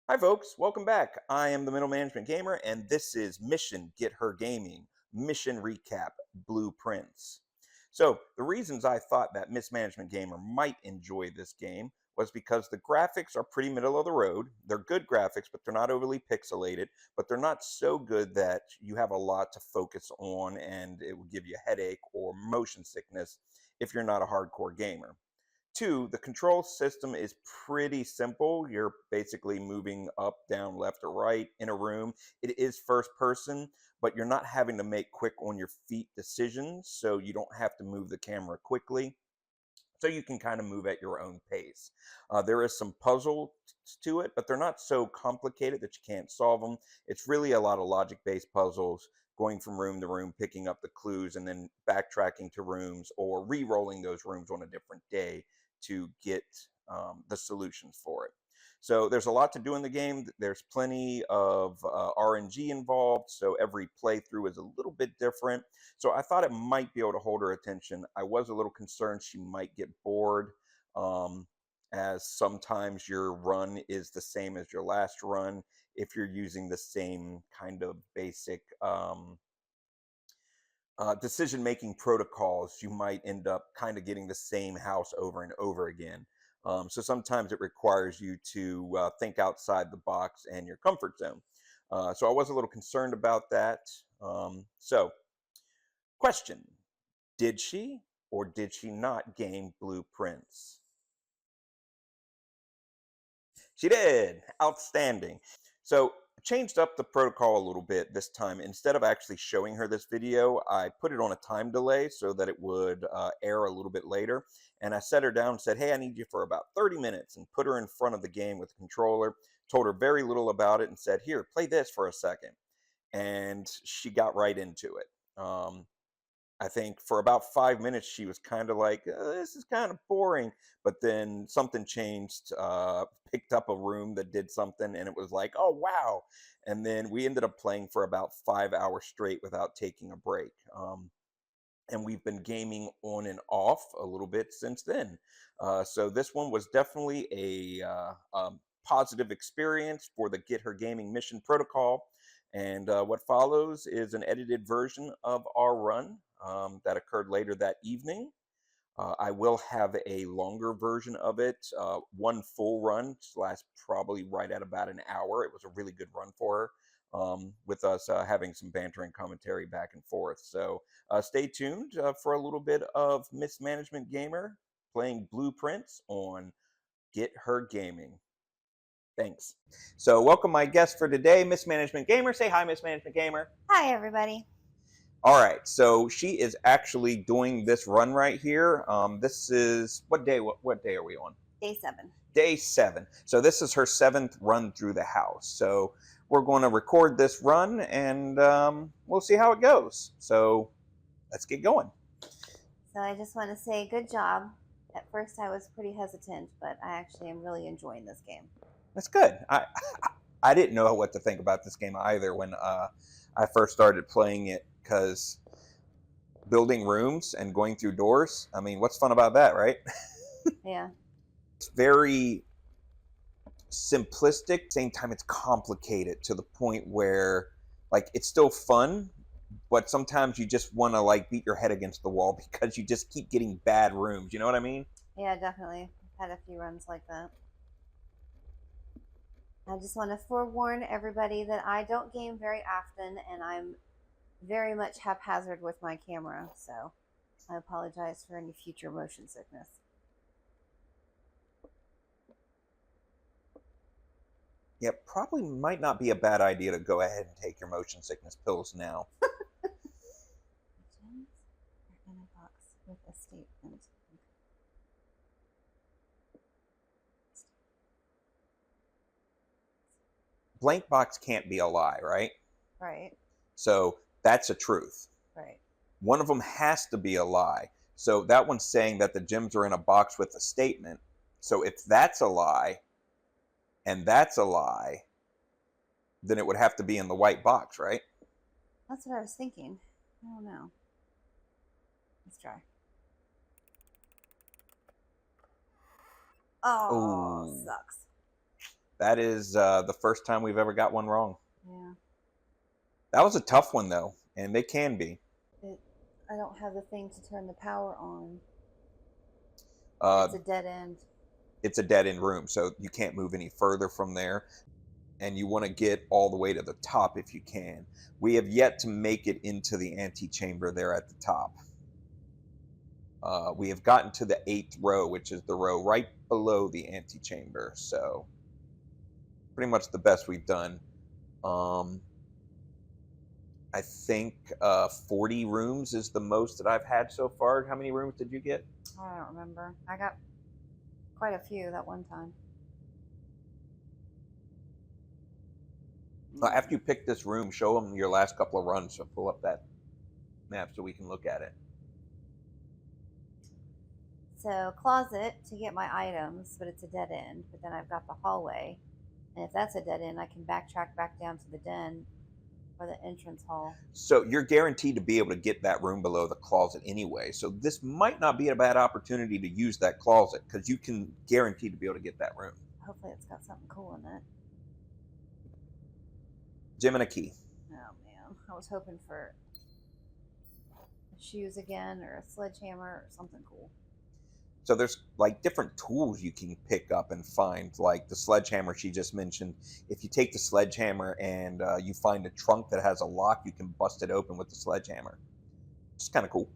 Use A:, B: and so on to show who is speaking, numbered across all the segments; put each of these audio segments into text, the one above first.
A: Hi, folks. Welcome back. I am the Middle Management Gamer, and this is Mission Get Her Gaming Mission Recap Blueprints. So, the reasons I thought that Mismanagement Gamer might enjoy this game was because the graphics are pretty middle of the road. They're good graphics, but they're not overly pixelated, but they're not so good that you have a lot to focus on and it will give you a headache or motion sickness if you're not a hardcore gamer. Two, the control system is pretty simple. You're basically moving up, down, left, or right in a room. It is first person, but you're not having to make quick on your feet decisions, so you don't have to move the camera quickly. So you can kind of move at your own pace. There is some puzzle to it, but they're not so complicated that you can't solve them. It's really a lot of logic based puzzles, going from room to room, picking up the clues, and then backtracking to rooms or re rolling those rooms on a different day to get the solutions for it. So there's a lot to do in the game. There's plenty of RNG involved, so every playthrough is a little bit different. So I thought it might be able to hold her attention. I was a little concerned she might get bored, um, as sometimes your run is the same as your last run. If you're using the same kind of basic decision making protocols, you might end up kind of getting the same house over and over again. So sometimes it requires you to think outside the box and your comfort zone. So I was a little concerned about that. So, question: did she or did she not gain blueprints? She did. Outstanding. So I changed up the protocol a little bit this time. Instead of actually showing her this video, I put it on a time delay so that it would air a little bit later. And I set her down and said, hey, I need you for about 30 minutes, and put her in front of the game with the controller. Told her very little about it and said, here, play this for a second. And she got right into it. I think for about 5 minutes she was kind of like, "This is kind of boring," but then something changed. Picked up a room that did something, and it was like, "Oh wow!" And then we ended up playing for about 5 hours straight without taking a break. And we've been gaming on and off a little bit since then. So this one was definitely a positive experience for the Get Her Gaming Mission Protocol. And what follows is an edited version of our run that occurred later that evening. I will have a longer version of it, one full run, lasts probably right at about an hour. It was a really good run for her. With us having some banter and commentary back and forth. So stay tuned for a little bit of Mismanagement Gamer playing Blueprints on Get Her Gaming. Thanks. So, welcome my guest for today, Mismanagement Gamer. Say hi, Mismanagement Gamer.
B: Hi, everybody.
A: All right, so she is actually doing this run right here. This is what day? What day are we on?
B: Day 7.
A: Day 7. So this is her 7th run through the house. So we're going to record this run and we'll see how it goes. So let's get going.
B: So I just want to say good job. At first, I was pretty hesitant, but I actually am really enjoying this game.
A: That's good. I didn't know what to think about this game either when I first started playing it, because building rooms and going through doors. I mean, what's fun about that, right?
B: Yeah.
A: It's very simplistic. Same time, it's complicated to the point where like it's still fun, but sometimes you just want to like beat your head against the wall because you just keep getting bad rooms. You know what I mean?
B: Yeah, definitely. I've had a few runs like that. I just want to forewarn everybody that I don't game very often and I'm very much haphazard with my camera, so I apologize for any future motion sickness.
A: Yeah, probably might not be a bad idea to go ahead and take your motion sickness pills now.
B: Gems are in a box with a statement.
A: Blank box can't be a lie, right?
B: Right,
A: So that's a truth.
B: right.
A: One of them has to be a lie. So that one's saying that the gems are in a box with a statement. So if that's a lie and that's a lie, then it would have to be in the white box, right?
B: That's what I was thinking. I don't know. Let's try. Oh,
A: Oh,
B: sucks.
A: That is the first time we've ever got one wrong.
B: Yeah.
A: That was a tough one, though, and they can be.
B: I don't have the thing to turn the power on.
A: Uh,
B: It's a dead end.
A: it's a dead-end room, so you can't move any further from there, and you want to get all the way to the top if you can. We have yet to make it into the antechamber there at the top. We have gotten to the 8th row, which is the row right below the antechamber, so pretty much the best we've done. I think 40 rooms is the most that I've had so far. How many rooms did you get?
B: I don't remember. I got quite a few that one time.
A: After you pick this room, show them your last couple of runs. So pull up that map so we can look at it.
B: So closet to get my items, but it's a dead end. But then I've got the hallway, and if that's a dead end, I can backtrack back down to the den or the entrance hall.
A: So you're guaranteed to be able to get that room below the closet anyway. So this might not be a bad opportunity to use that closet because you can guarantee to be able to get that room.
B: Hopefully it's got something cool in it.
A: Gem and a key.
B: Oh man, I was hoping for shoes again or a sledgehammer or something cool.
A: So there's like different tools you can pick up and find, like the sledgehammer she just mentioned. If you take the sledgehammer and you find a trunk that has a lock, you can bust it open with the sledgehammer. It's kind of cool.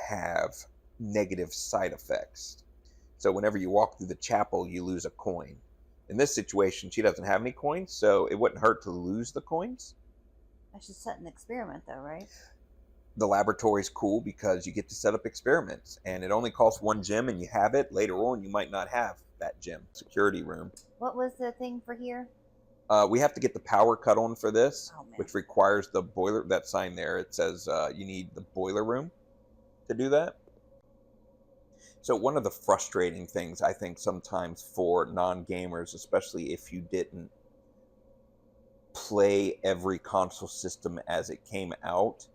A: Have negative side effects. So whenever you walk through the chapel, you lose a coin. In this situation, she doesn't have any coins, so it wouldn't hurt to lose the coins.
B: I should set an experiment though, right?
A: The laboratory is cool because you get to set up experiments, and it only costs 1 gem, and you have it. Later on, you might not have that gem. Security room.
B: What was the thing for here?
A: We have to get the power cut on for this,
B: Oh, man.
A: which requires the boiler. That sign there, it says you need the boiler room to do that. So one of the frustrating things I think sometimes for non-gamers, especially if you didn't play every console system as it came out,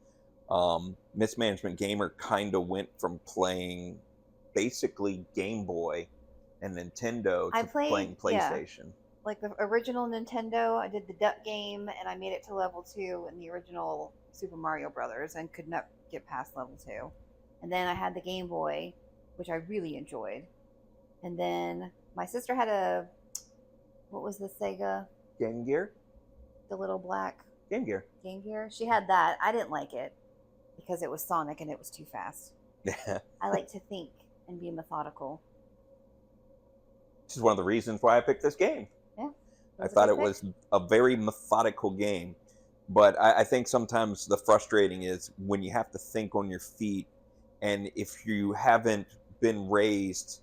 A: Mismanagement Gamer kind of went from playing basically Game Boy and Nintendo to playing PlayStation.
B: Yeah. Like the original Nintendo, I did the Duck game and I made it to level 2 in the original Super Mario Brothers and could not get past level 2. And then I had the Game Boy, which I really enjoyed. And then my sister had what was the Sega?
A: Game Gear?
B: The little black
A: Game Gear.
B: Game Gear. She had that. I didn't like it because it was Sonic and it was too fast. I like to think and be methodical.
A: This is one of the reasons why I picked this game.
B: Yeah.
A: I thought it was a very methodical game. But I think sometimes the frustrating is when you have to think on your feet, and if you haven't been raised,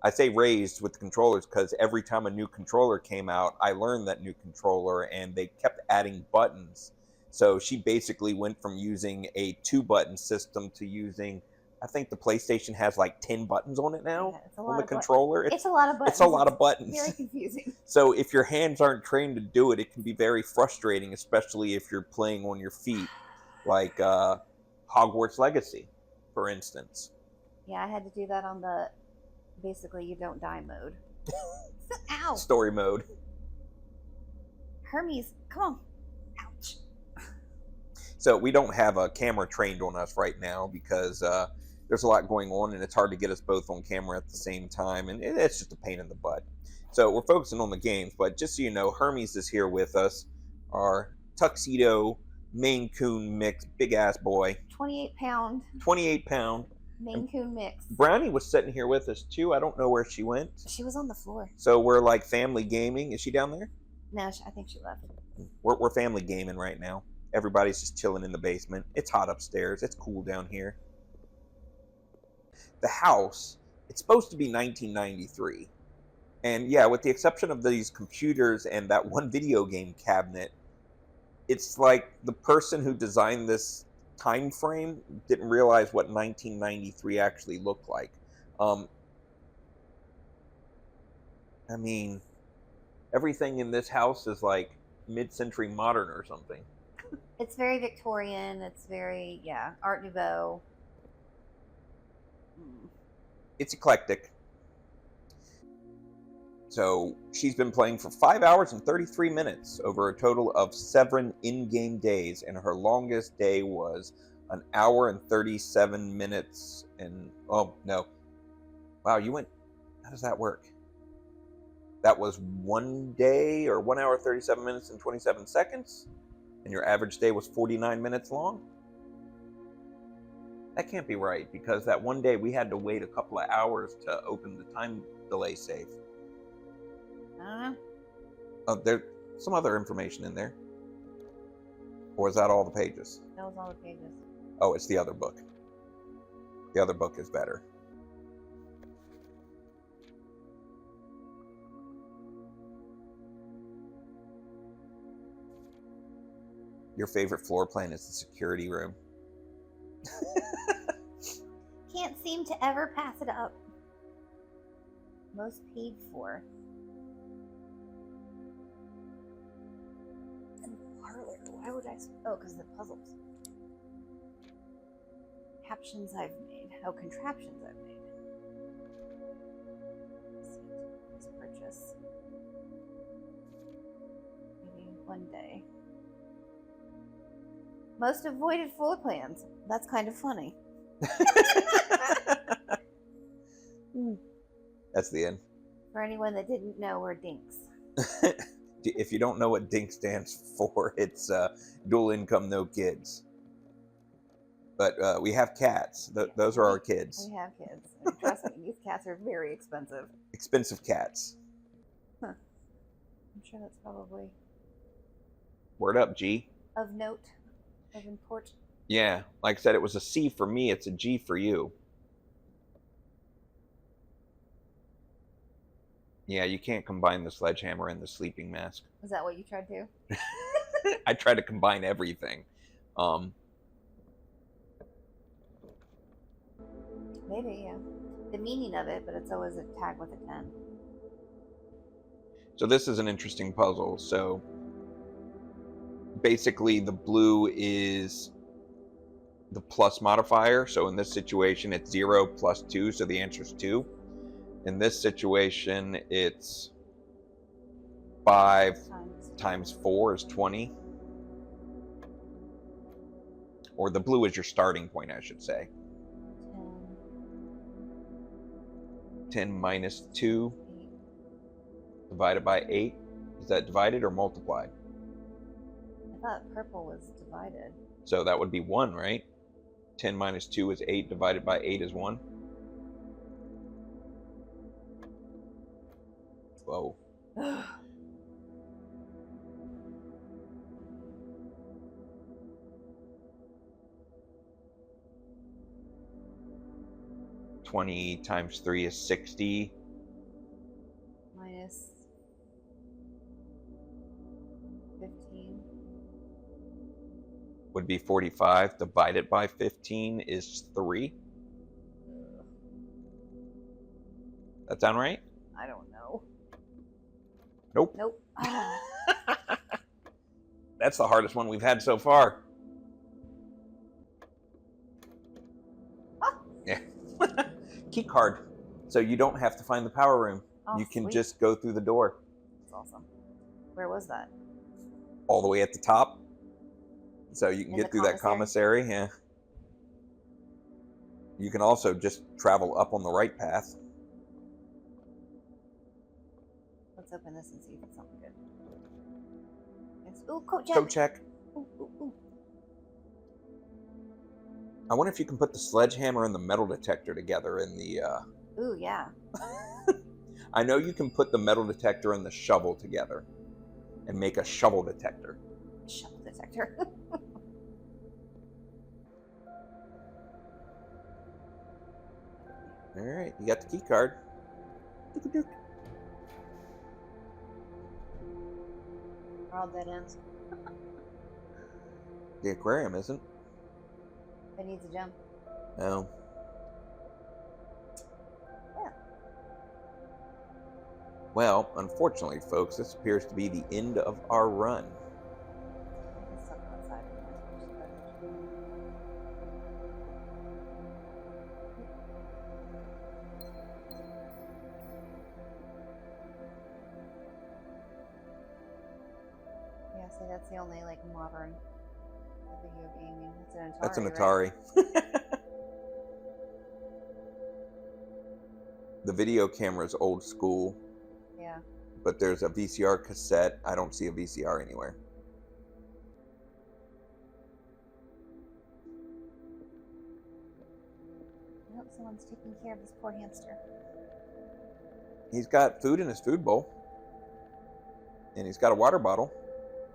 A: I say raised with the controllers because every time a new controller came out, I learned that new controller and they kept adding buttons. So she basically went from using a 2-button system to using, I think the PlayStation has like 10 buttons on it now on the controller.
B: It's a lot of buttons.
A: It's a lot of buttons.
B: Very confusing.
A: So if your hands aren't trained to do it, it can be very frustrating, especially if you're playing on your feet, like Hogwarts Legacy, for instance.
B: Yeah, I had to do that on the basically you don't die mode. Ow!
A: Story mode.
B: Hermes, come on. Ouch.
A: So we don't have a camera trained on us right now because there's a lot going on and it's hard to get us both on camera at the same time, and it's just a pain in the butt. So we're focusing on the games, but just so you know, Hermes is here with us, our tuxedo Maine Coon mix, big ass boy.
B: 28 pound.
A: 28 pound.
B: Maine Coon mix.
A: Brownie was sitting here with us too. I don't know where she went.
B: She was on the floor.
A: So we're like family gaming. Is she down there?
B: No, I think she left.
A: We're family gaming right now. Everybody's just chilling in the basement. It's hot upstairs. It's cool down here. The house, it's supposed to be 1993. And yeah, with the exception of these computers and that one video game cabinet, it's like the person who designed this time frame didn't realize what 1993 actually looked like. I mean, everything in this house is like mid-century modern or something.
B: It's very Victorian. It's very, yeah, Art Nouveau.
A: It's eclectic. So she's been playing for 5 hours and 33 minutes over a total of 7 in-game days, and her longest day was an hour and 37 minutes. And oh no, wow, you went. How does that work? That was 1 day or 1 hour 37 minutes and 27 seconds, and your average day was 49 minutes long. That can't be right, because that 1 day we had to wait a couple of hours to open the time delay save.
B: I don't know.
A: Oh, there's some other information in there. Or is that all the pages?
B: That was all the pages.
A: Oh, it's the other book. The other book is better. Your favorite floor plan is the security room.
B: Can't seem to ever pass it up. Most paid for. And parlor. Why would I? Oh, because of the puzzles. Captions I've made. Oh, contraptions I've made. Let's purchase. Maybe 1 day. Most avoided floor plans. That's kind of funny.
A: That's the end.
B: For anyone that didn't know, we're dinks.
A: If you don't know what DINK stands for, it's dual income, no kids. But we have cats. Those are our kids.
B: We have kids. And trust me, these cats are very expensive.
A: Expensive cats.
B: Huh. I'm sure that's probably
A: Word up, G.
B: of note, of import.
A: Yeah, like I said, it was a C for me. It's a G for you. Yeah, you can't combine the sledgehammer and the sleeping mask.
B: Is that what you tried to?
A: I try to combine everything.
B: Maybe, yeah. The meaning of it, but it's always a tag with a 10.
A: So this is an interesting puzzle. So basically the blue is the plus modifier. So in this situation, it's 0 plus 2. So the answer is 2. In this situation, it's 5 times 4 is 20. Or the blue is your starting point, I should say. 10 minus 2 divided by 8. Is that divided or multiplied?
B: I thought purple was divided.
A: So that would be 1, right? 10 minus 2 is 8, divided by 8 is 1. Whoa. $20 times 3 is 60.
B: Minus 15.
A: Would be 45. Divided by 15 is 3. That sound right?
B: I don't know.
A: Nope.
B: Nope.
A: That's the hardest one we've had so far. Yeah. Key card. So you don't have to find the power room.
B: Oh,
A: you can
B: sweet.
A: just go through the door.
B: That's awesome. Where was that?
A: All the way at the top. So you can
B: In
A: get
B: the
A: through that commissary. Yeah. You can also just travel up on the right path.
B: Let's open this and see if it's something good. Yes. Ooh, coat check.
A: Go check.
B: Ooh, ooh, ooh.
A: I wonder if you can put the sledgehammer and the metal detector together in the...
B: Ooh, yeah.
A: I know you can put the metal detector and the shovel together and make a shovel detector.
B: Shovel detector.
A: All right, you got the key card.
B: All dead ends.
A: The aquarium isn't.
B: It needs a jump.
A: No.
B: Yeah.
A: Well, unfortunately, folks, this appears to be the end of our run.
B: It's stuck outside. say that's the only like modern video gaming.
A: That's an
B: Atari,
A: Atari.
B: right?
A: The video camera is old school.
B: Yeah.
A: But there's a VCR cassette. I don't see a VCR anywhere.
B: Nope, someone's taking care of this poor hamster.
A: He's got food in his food bowl. And he's got a water bottle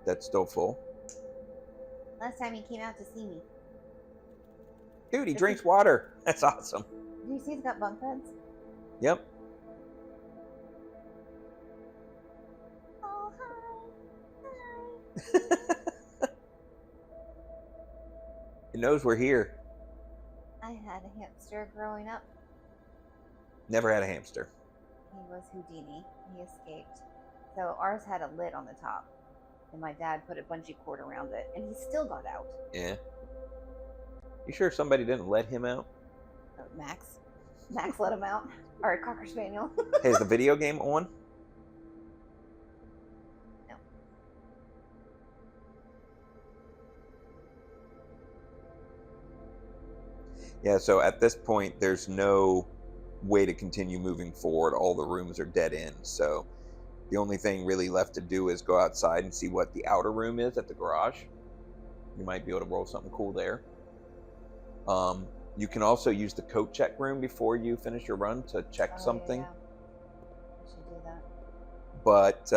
A: that's still full.
B: Last time he came out to see me.
A: Dude, he drinks water. That's awesome.
B: Do you see he's got bunk beds?
A: Yep.
B: Oh, hi.
A: It knows we're here.
B: I had a hamster growing up.
A: Never had a hamster.
B: He was Houdini. He escaped. So ours had a lid on the top. And my dad put a bungee cord around it. And he still got out.
A: Yeah. You sure somebody didn't let him out?
B: Max. Max let him out. Our Cocker Spaniel.
A: Hey, is the video game on?
B: No.
A: Yeah, so at this point, there's no way to continue moving forward. All the rooms are dead ends. So the only thing really left to do is go outside and see what the outer room is at the garage. You might be able to roll something cool there. You can also use the coat check room before you finish your run to check something.
B: Yeah. I should do that.
A: But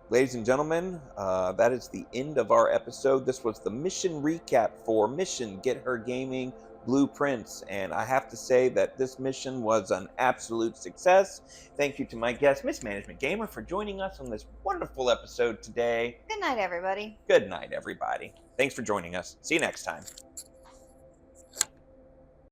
A: ladies and gentlemen, that is the end of our episode. This was the mission recap for Mission Get Her Gaming Blueprints, and I have to say that this mission was an absolute success. Thank you to my guest, Miss Management Gamer, for joining us on this wonderful episode today.
B: Good night, everybody.
A: Good night, everybody. Thanks for joining us. See you next time.